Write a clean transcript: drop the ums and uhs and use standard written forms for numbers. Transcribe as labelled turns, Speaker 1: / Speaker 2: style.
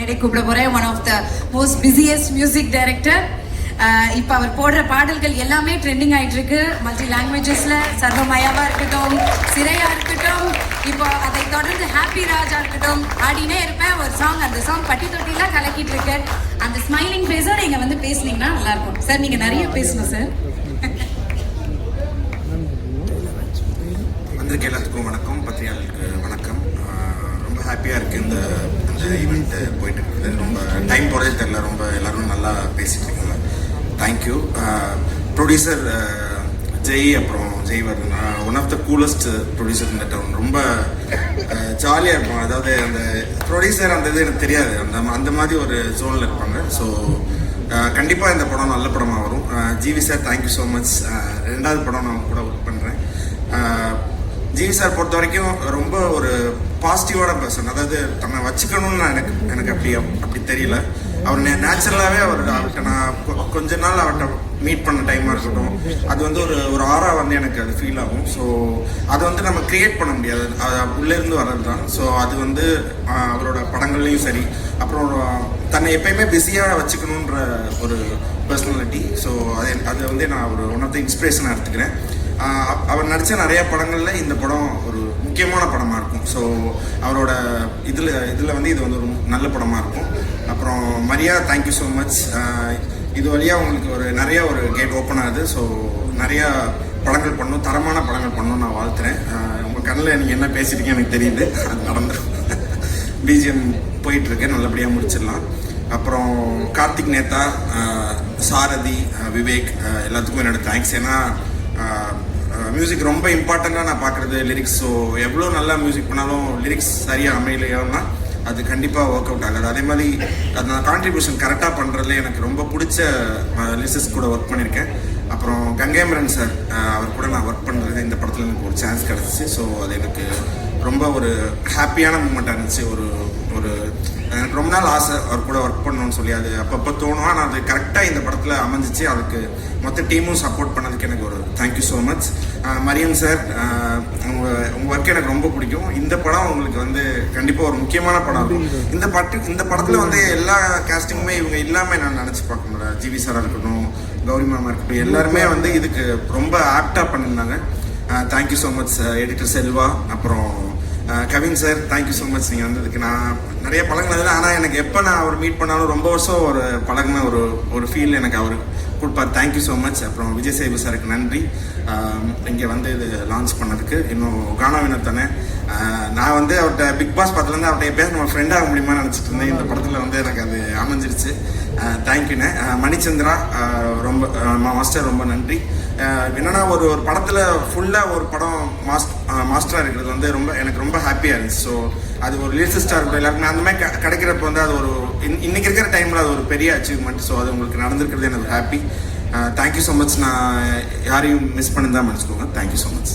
Speaker 1: மேடை கூப்பிட போறேன். One of the most busiest music director. இப்போ அவர் போடுற பாடல்கள் எல்லாமே ட்ரெண்டிங் ஆயிட்டு இருக்கு. மல்டி லாங்குவேஜஸ்ல சர்வமயாவா இருக்கட்டும், சிறையா இருக்கட்டும், இப்போ அதை தொடர்ந்து ஹாப்பி ராஜா இருக்கட்டும், ஆடினே இருப்பேன் ஒரு சாங். அந்த சாங் பட்டி தொட்டிலாம் கலக்கிட்டு இருக்கு. அந்த ஸ்மைலிங் ஃபேஸோட நீங்க வந்து பேசுனீங்கன்னா நல்லா இருக்கும் சார். நீங்க நிறைய பேசணும் சார்.
Speaker 2: வந்திருக்க எல்லாத்துக்கும் வணக்கம், பத்திரிகையாளருக்கு வணக்கம். ரொம்ப ஹாப்பியாக இருக்குது இந்த ஈவெண்ட் போயிட்டு இருக்குது. ரொம்ப டைம் போகிறதே தெரியல. ரொம்ப எல்லோரும் நல்லா பேசிகிட்டு இருக்காங்க. தேங்க்யூ. ப்ரொடியூசர் ஜெய், அப்புறம் Jaivardhan, one of the coolest producer இந்த டவுன். ரொம்ப ஜாலியாக இருக்கும். அதாவது அந்த ப்ரொடியூசர் அந்த இது எனக்கு தெரியாது, அந்த மாதிரி ஒரு ஜோனில் இருப்பாங்க. ஸோ கண்டிப்பாக இந்த படம் நல்ல படமாக வரும். GV sir thank you so much. ரெண்டாவது படம் நான் கூட ஒர்க் பண்ணுறேன். ஜிவி சார் பொறுத்த வரைக்கும் ரொம்ப ஒரு பாசிட்டிவான பர்சன். அதாவது தன்னை வச்சுக்கணும்னு எனக்கு அப்படி தெரியல. அவர் நேச்சுரலாகவே அவர்கிட்ட நான் கொஞ்ச நாள் அவர்கிட்ட மீட் பண்ண டைமாக இருக்கட்டும், அது வந்து ஒரு ஆரா வந்து எனக்கு அது ஃபீல் ஆகும். ஸோ அதை வந்து நம்ம கிரியேட் பண்ண முடியாது, அது உள்ளேருந்து வர்றது தான். ஸோ அது வந்து அவரோட படங்கள்லையும் சரி, அப்புறம் தன்னை எப்பயுமே பிஸியாக வச்சுக்கணுன்ற ஒரு பர்சனாலிட்டி. ஸோ அது வந்து நான் ஒரு ஒன் ஆஃப் த இன்ஸ்பிரேஷனாக எடுத்துக்கிறேன். அவர் நடித்த நிறைய படங்களில் இந்த படம் ஒரு முக்கியமான படமாக இருக்கும். ஸோ அவரோட இதில் வந்து இது வந்து ஒரு நல்ல படமாக இருக்கும். அப்புறம் மரியா தேங்க்யூ ஸோ மச். இது வழியாக உங்களுக்கு நிறைய ஒரு கேட் ஓப்பன் ஆகுது. ஸோ நிறையா படங்கள் பண்ணணும், தரமான படங்கள் பண்ணணும் நான் வாழ்த்துறேன். உங்கள் கண்ணில் நீங்கள் என்ன பேசியிருக்கீங்க எனக்கு தெரியுது, அது நடந்துடும். பிஜிஎம் போயிட்டுருக்கு, நல்லபடியாக முடிச்சிடலாம். அப்புறம் கார்த்திக் நேதா, சாரதி, விவேக் எல்லாத்துக்கும் என்னோட தேங்க்ஸ். ஏன்னா மியூசிக் ரொம்ப இம்பார்ட்டண்ட்டாக நான் பார்க்குறது லிரிக்ஸ். ஸோ எவ்வளோ நல்லா மியூசிக் பண்ணாலும் லிரிக்ஸ் சரியாக அமையலையோன்னா அது கண்டிப்பாக ஒர்க் அவுட் ஆகாது. அதே மாதிரி அது நான் கான்ட்ரிபியூஷன் கரெக்டாக பண்ணுறதுல எனக்கு ரொம்ப பிடிச்ச லிரிக்ஸ் கூட ஒர்க் பண்ணியிருக்கேன். அப்புறம் கங்கைமரன் சார், அவர் கூட நான் ஒர்க் பண்ணுறது இந்த படத்தில் எனக்கு ஒரு சான்ஸ் கிடச்சிச்சு. ஸோ அது எனக்கு ரொம்ப ஒரு ஹாப்பியான மூமெண்ட்டாக இருந்துச்சு. ஒரு எனக்கு ரொம்ப நாள் ஆசை அவர் கூட ஒர்க் பண்ணணும்னு சொல்லி. அது அப்பப்போ தோணும், ஆனால் அது கரெக்டாக இந்த படத்தில் அமைஞ்சிச்சு. அதுக்கு மொத்த டீமும் சப்போர்ட் பண்ணதுக்கு எனக்கு ஒரு thank you so much. Mariam sir, உங்கள் ஒர்க் எனக்கு ரொம்ப பிடிக்கும். இந்த படம் உங்களுக்கு வந்து கண்டிப்பாக ஒரு முக்கியமான படம் இருக்கும். இந்த படத்தில் வந்து எல்லா கேஸ்டிங்குமே இவங்க இல்லாமல் நான் நினச்சி பார்க்க முடியல. ஜிவி சாராக இருக்கட்டும், கௌரி மேமாக இருக்கட்டும், எல்லாருமே வந்து இதுக்கு ரொம்ப ஆப்டாக பண்ணியிருந்தாங்க. Thank you so much editor Selva. அப்புறம் Kavin sir thank you so much. நீங்கள் வந்ததுக்கு நான் நிறைய பழகினதில்லை, ஆனால் எனக்கு எப்போ நான் அவர் மீட் பண்ணாலும் ரொம்ப வருஷம் ஒரு பழகின ஒரு ஃபீல் எனக்கு அவர் கொடுப்பார். Thank you so much. அப்புறம் விஜய் சேது சாருக்கு நன்றி, இங்கே வந்து இது லான்ச் பண்ணதுக்கு. இன்னும் கானா வினோத் தானே, நான் வந்து அவர்கிட்ட பிக் பாஸ் படத்துலேருந்து அவர்கிட்ட எப்பயாவது நம்ம ஃப்ரெண்ட் ஆக முடியுமா நினச்சிட்டு இருந்தேன். இந்த படத்தில் வந்து எனக்கு அது அமைஞ்சிருச்சு. தேங்க்யூண்ணே. மணிச்சந்திரா ரொம்ப மாஸ்டர், ரொம்ப நன்றி. என்னன்னா ஒரு படத்தில் ஃபுல்லாக ஒரு படம் மாஸ்டராக இருக்கிறது வந்து எனக்கு ரொம்ப ஹாப்பியாக இருந்துச்சு. ஸோ அது ஒரு லிரிசிஸ்டாக இருக்கட்டும், எல்லாருக்குமே அந்த மாதிரி கிடைக்கிறப்ப வந்து அது இன்னைக்கு இருக்கிற டைமில் அது ஒரு பெரிய அச்சீவ்மெண்ட். ஸோ அது உங்களுக்கு நடந்திருக்கிறது எனக்கு ஹாப்பி. Thank you so much. நான் யாரையும் மிஸ் பண்ணி தான் மன்னிச்சுக்கோங்க. Thank you so much.